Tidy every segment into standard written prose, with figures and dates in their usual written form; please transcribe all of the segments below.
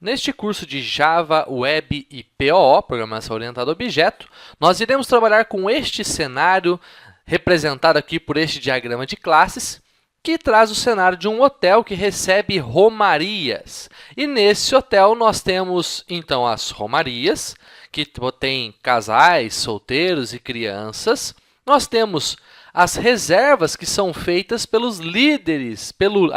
Neste curso de Java, Web e POO, Programação Orientada a Objeto, nós iremos trabalhar com este cenário representado aqui por este diagrama de classes, que traz o cenário de um hotel que recebe romarias. E nesse hotel nós temos, então, as romarias, que tem casais, solteiros e crianças. Nós temos as reservas que são feitas pelos líderes, pelo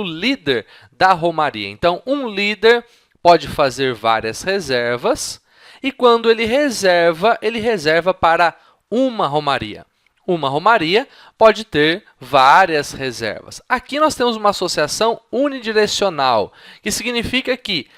líder da romaria. Então, um líder pode fazer várias reservas e quando ele reserva para uma romaria. Uma romaria pode ter várias reservas. Aqui nós temos uma associação unidirecional, que significa que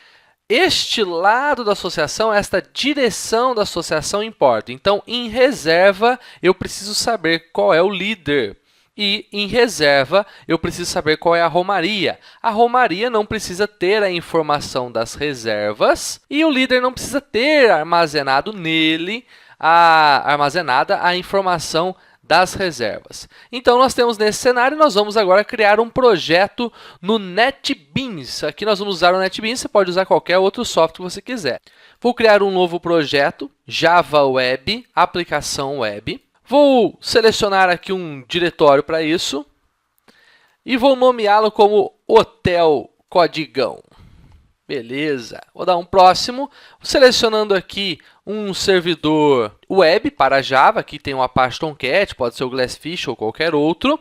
este lado da associação, esta direção da associação importa. Então, em reserva, eu preciso saber qual é o líder. E, em reserva, eu preciso saber qual é a romaria. A romaria não precisa ter a informação das reservas e o líder não precisa ter armazenado nele armazenada a informação das reservas. Então, nós temos nesse cenário, nós vamos agora criar um projeto no NetBeans. Aqui nós vamos usar o NetBeans, você pode usar qualquer outro software que você quiser. Vou criar um novo projeto, Java Web, aplicação web. Vou selecionar aqui um diretório para isso e vou nomeá-lo como Hotel Codigão. Beleza, vou dar um próximo, selecionando aqui um servidor web para Java, aqui tem o Apache Tomcat, pode ser o Glassfish ou qualquer outro.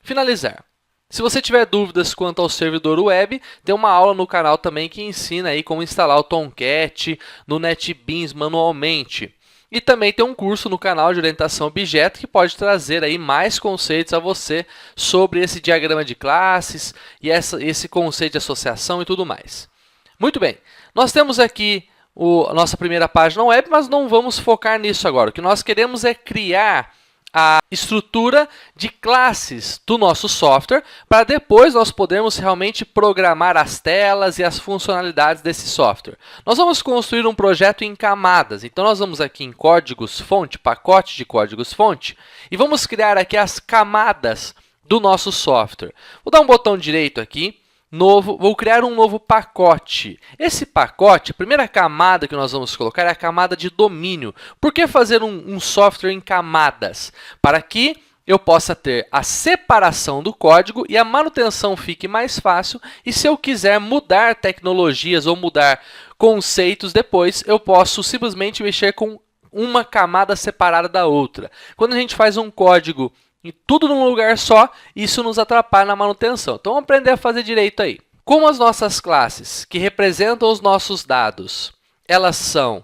Finalizar. Se você tiver dúvidas quanto ao servidor web, tem uma aula no canal também que ensina aí como instalar o Tomcat no NetBeans manualmente. E também tem um curso no canal de orientação a objeto que pode trazer aí mais conceitos a você sobre esse diagrama de classes e esse conceito de associação e tudo mais. Muito bem, nós temos aqui a nossa primeira página web, mas não vamos focar nisso agora. O que nós queremos é criar a estrutura de classes do nosso software para depois nós podermos realmente programar as telas e as funcionalidades desse software. Nós vamos construir um projeto em camadas. Então, nós vamos aqui em códigos-fonte, pacote de códigos-fonte, e vamos criar aqui as camadas do nosso software. Vou dar um botão direito aqui. Vou criar um novo pacote. Esse pacote, a primeira camada que nós vamos colocar é a camada de domínio. Por que fazer um software em camadas? Para que eu possa ter a separação do código e a manutenção fique mais fácil. E se eu quiser mudar tecnologias ou mudar conceitos depois, eu posso simplesmente mexer com uma camada separada da outra. Quando a gente faz um código e tudo num lugar só, isso nos atrapalha na manutenção. Então, vamos aprender a fazer direito aí. Como as nossas classes, que representam os nossos dados, elas são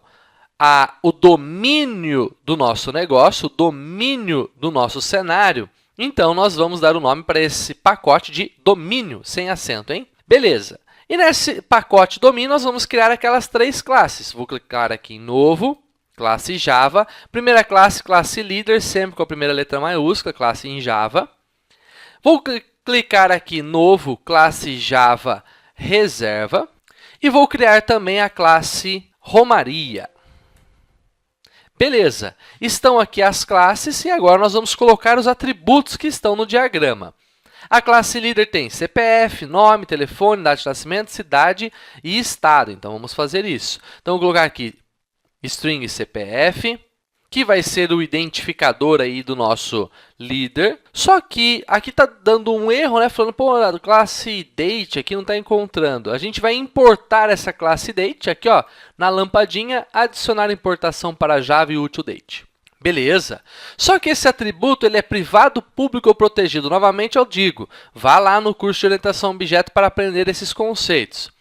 o domínio do nosso negócio, o domínio do nosso cenário, então, nós vamos dar o nome para esse pacote de domínio, sem acento, hein? Beleza. E nesse pacote domínio, nós vamos criar aquelas três classes. Vou clicar aqui em Novo. Classe Java. Primeira classe, classe líder, sempre com a primeira letra maiúscula, classe em Java. Vou clicar aqui, novo, classe Java reserva. E vou criar também a classe romaria. Beleza, estão aqui as classes e agora nós vamos colocar os atributos que estão no diagrama. A classe líder tem CPF, nome, telefone, data de nascimento, cidade e estado. Então, vamos fazer isso. Então, vou colocar aqui string CPF, que vai ser o identificador aí do nosso líder. Só que aqui está dando um erro, né? Falando, pô, a classe date aqui não está encontrando. A gente vai importar essa classe date aqui, ó, na lampadinha, adicionar importação para Java e UtilDate. Beleza. Só que esse atributo ele é privado, público ou protegido. Novamente, eu digo, vá lá no curso de orientação a objeto para aprender esses conceitos.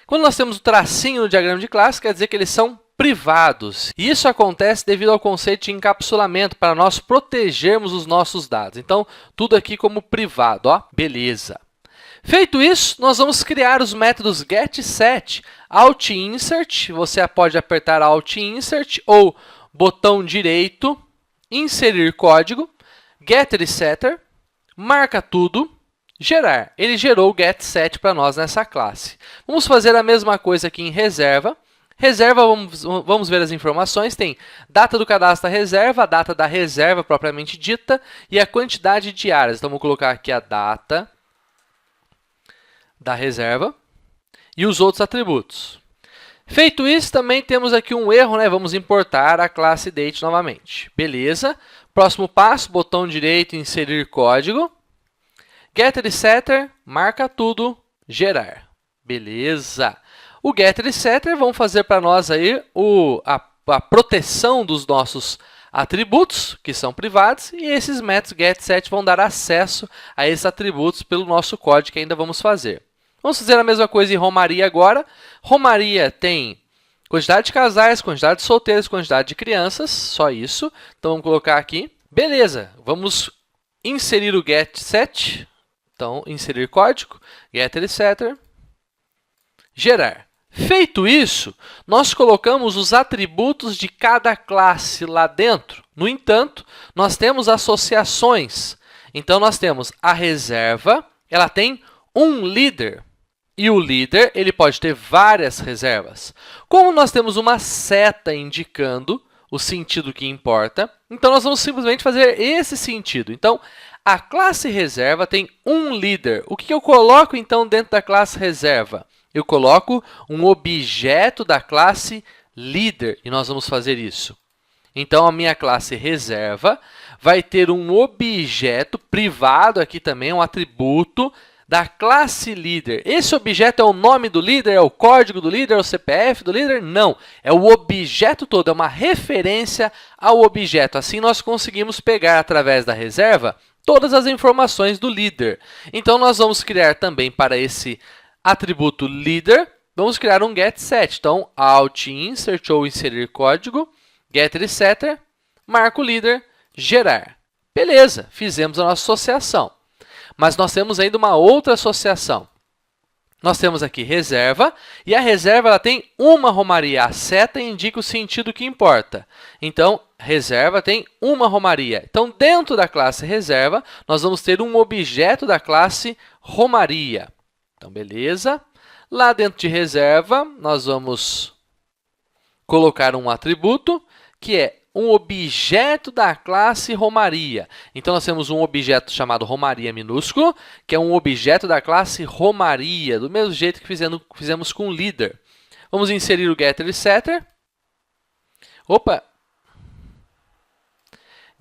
Quando nós temos o tracinho no diagrama de classe, quer dizer que eles são privados. E isso acontece devido ao conceito de encapsulamento, para nós protegermos os nossos dados. Então, tudo aqui como privado, ó. Beleza. Feito isso, nós vamos criar os métodos getSet, AltInsert, você pode apertar AltInsert ou botão direito, inserir código, getResetter, marca tudo, gerar. Ele gerou o getSet para nós nessa classe. Vamos fazer a mesma coisa aqui em reserva. Reserva, vamos ver as informações, tem data do cadastro da reserva, a data da reserva propriamente dita e a quantidade de áreas. Então, vou colocar aqui a data da reserva e os outros atributos. Feito isso, também temos aqui um erro, né? Vamos importar a classe date novamente. Beleza. Próximo passo, botão direito, inserir código. Getter e setter, marca tudo, gerar. Beleza. O getter e setter vão fazer para nós aí a proteção dos nossos atributos, que são privados, e esses métodos get e set vão dar acesso a esses atributos pelo nosso código que ainda vamos fazer. Vamos fazer a mesma coisa em Romaria agora. Romaria tem quantidade de casais, quantidade de solteiros, quantidade de crianças, só isso. Então, vamos colocar aqui. Beleza, vamos inserir o get set. Então, inserir código, getter e setter, gerar. Feito isso, nós colocamos os atributos de cada classe lá dentro. No entanto, nós temos associações. Então, nós temos a reserva, ela tem um líder. E o líder ele pode ter várias reservas. Como nós temos uma seta indicando o sentido que importa, então nós vamos simplesmente fazer esse sentido. Então, a classe reserva tem um líder. O que eu coloco, então, dentro da classe reserva? Eu coloco um objeto da classe líder, e nós vamos fazer isso. Então, a minha classe reserva vai ter um objeto privado, aqui também, um atributo da classe líder. Esse objeto é o nome do líder, é o código do líder, é o CPF do líder? Não, é o objeto todo, é uma referência ao objeto. Assim, nós conseguimos pegar, através da reserva, todas as informações do líder. Então, nós vamos criar também para esse atributo líder, vamos criar um getSet. Então, alt insert ou inserir código, getter e setter, marca o líder, gerar. Beleza, fizemos a nossa associação. Mas nós temos ainda uma outra associação. Nós temos aqui reserva, e a reserva ela tem uma romaria. A seta indica o sentido que importa. Então, reserva tem uma romaria. Então, dentro da classe reserva, nós vamos ter um objeto da classe romaria. Então, beleza. Lá dentro de reserva, nós vamos colocar um atributo, que é um objeto da classe romaria. Então, nós temos um objeto chamado romaria minúsculo, que é um objeto da classe romaria, do mesmo jeito que fizemos com o líder. Vamos inserir o getter e setter. Opa!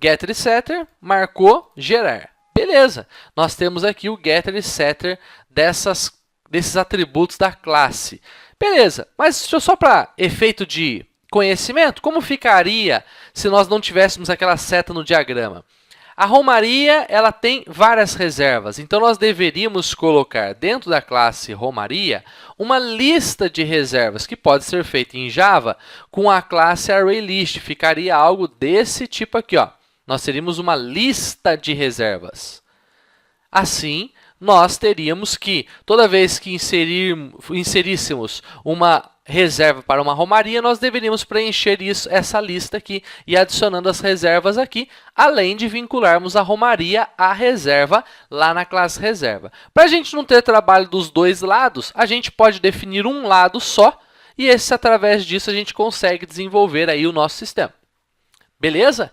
Getter e setter, marcou, gerar. Beleza! Nós temos aqui o getter e setter desses atributos da classe. Beleza, mas só para efeito de conhecimento, como ficaria se nós não tivéssemos aquela seta no diagrama? A romaria ela tem várias reservas, então nós deveríamos colocar dentro da classe romaria uma lista de reservas que pode ser feita em Java com a classe ArrayList. Ficaria algo desse tipo aqui, ó. Nós teríamos uma lista de reservas. Assim, nós teríamos que, toda vez que inseríssemos uma reserva para uma romaria, nós deveríamos preencher essa lista aqui e adicionando as reservas aqui, além de vincularmos a romaria à reserva lá na classe reserva. Para a gente não ter trabalho dos dois lados, a gente pode definir um lado só e através disso a gente consegue desenvolver aí o nosso sistema. Beleza?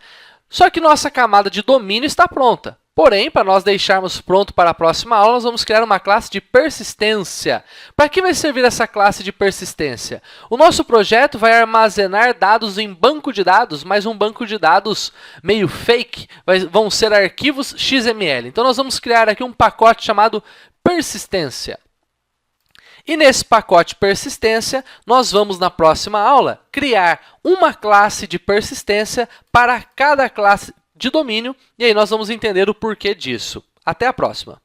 Só que nossa camada de domínio está pronta. Porém, para nós deixarmos pronto para a próxima aula, nós vamos criar uma classe de persistência. Para que vai servir essa classe de persistência? O nosso projeto vai armazenar dados em banco de dados, mas um banco de dados meio fake, vão ser arquivos XML. Então, nós vamos criar aqui um pacote chamado persistência. E nesse pacote persistência, nós vamos, na próxima aula, criar uma classe de persistência para cada classe de domínio, e aí nós vamos entender o porquê disso. Até a próxima!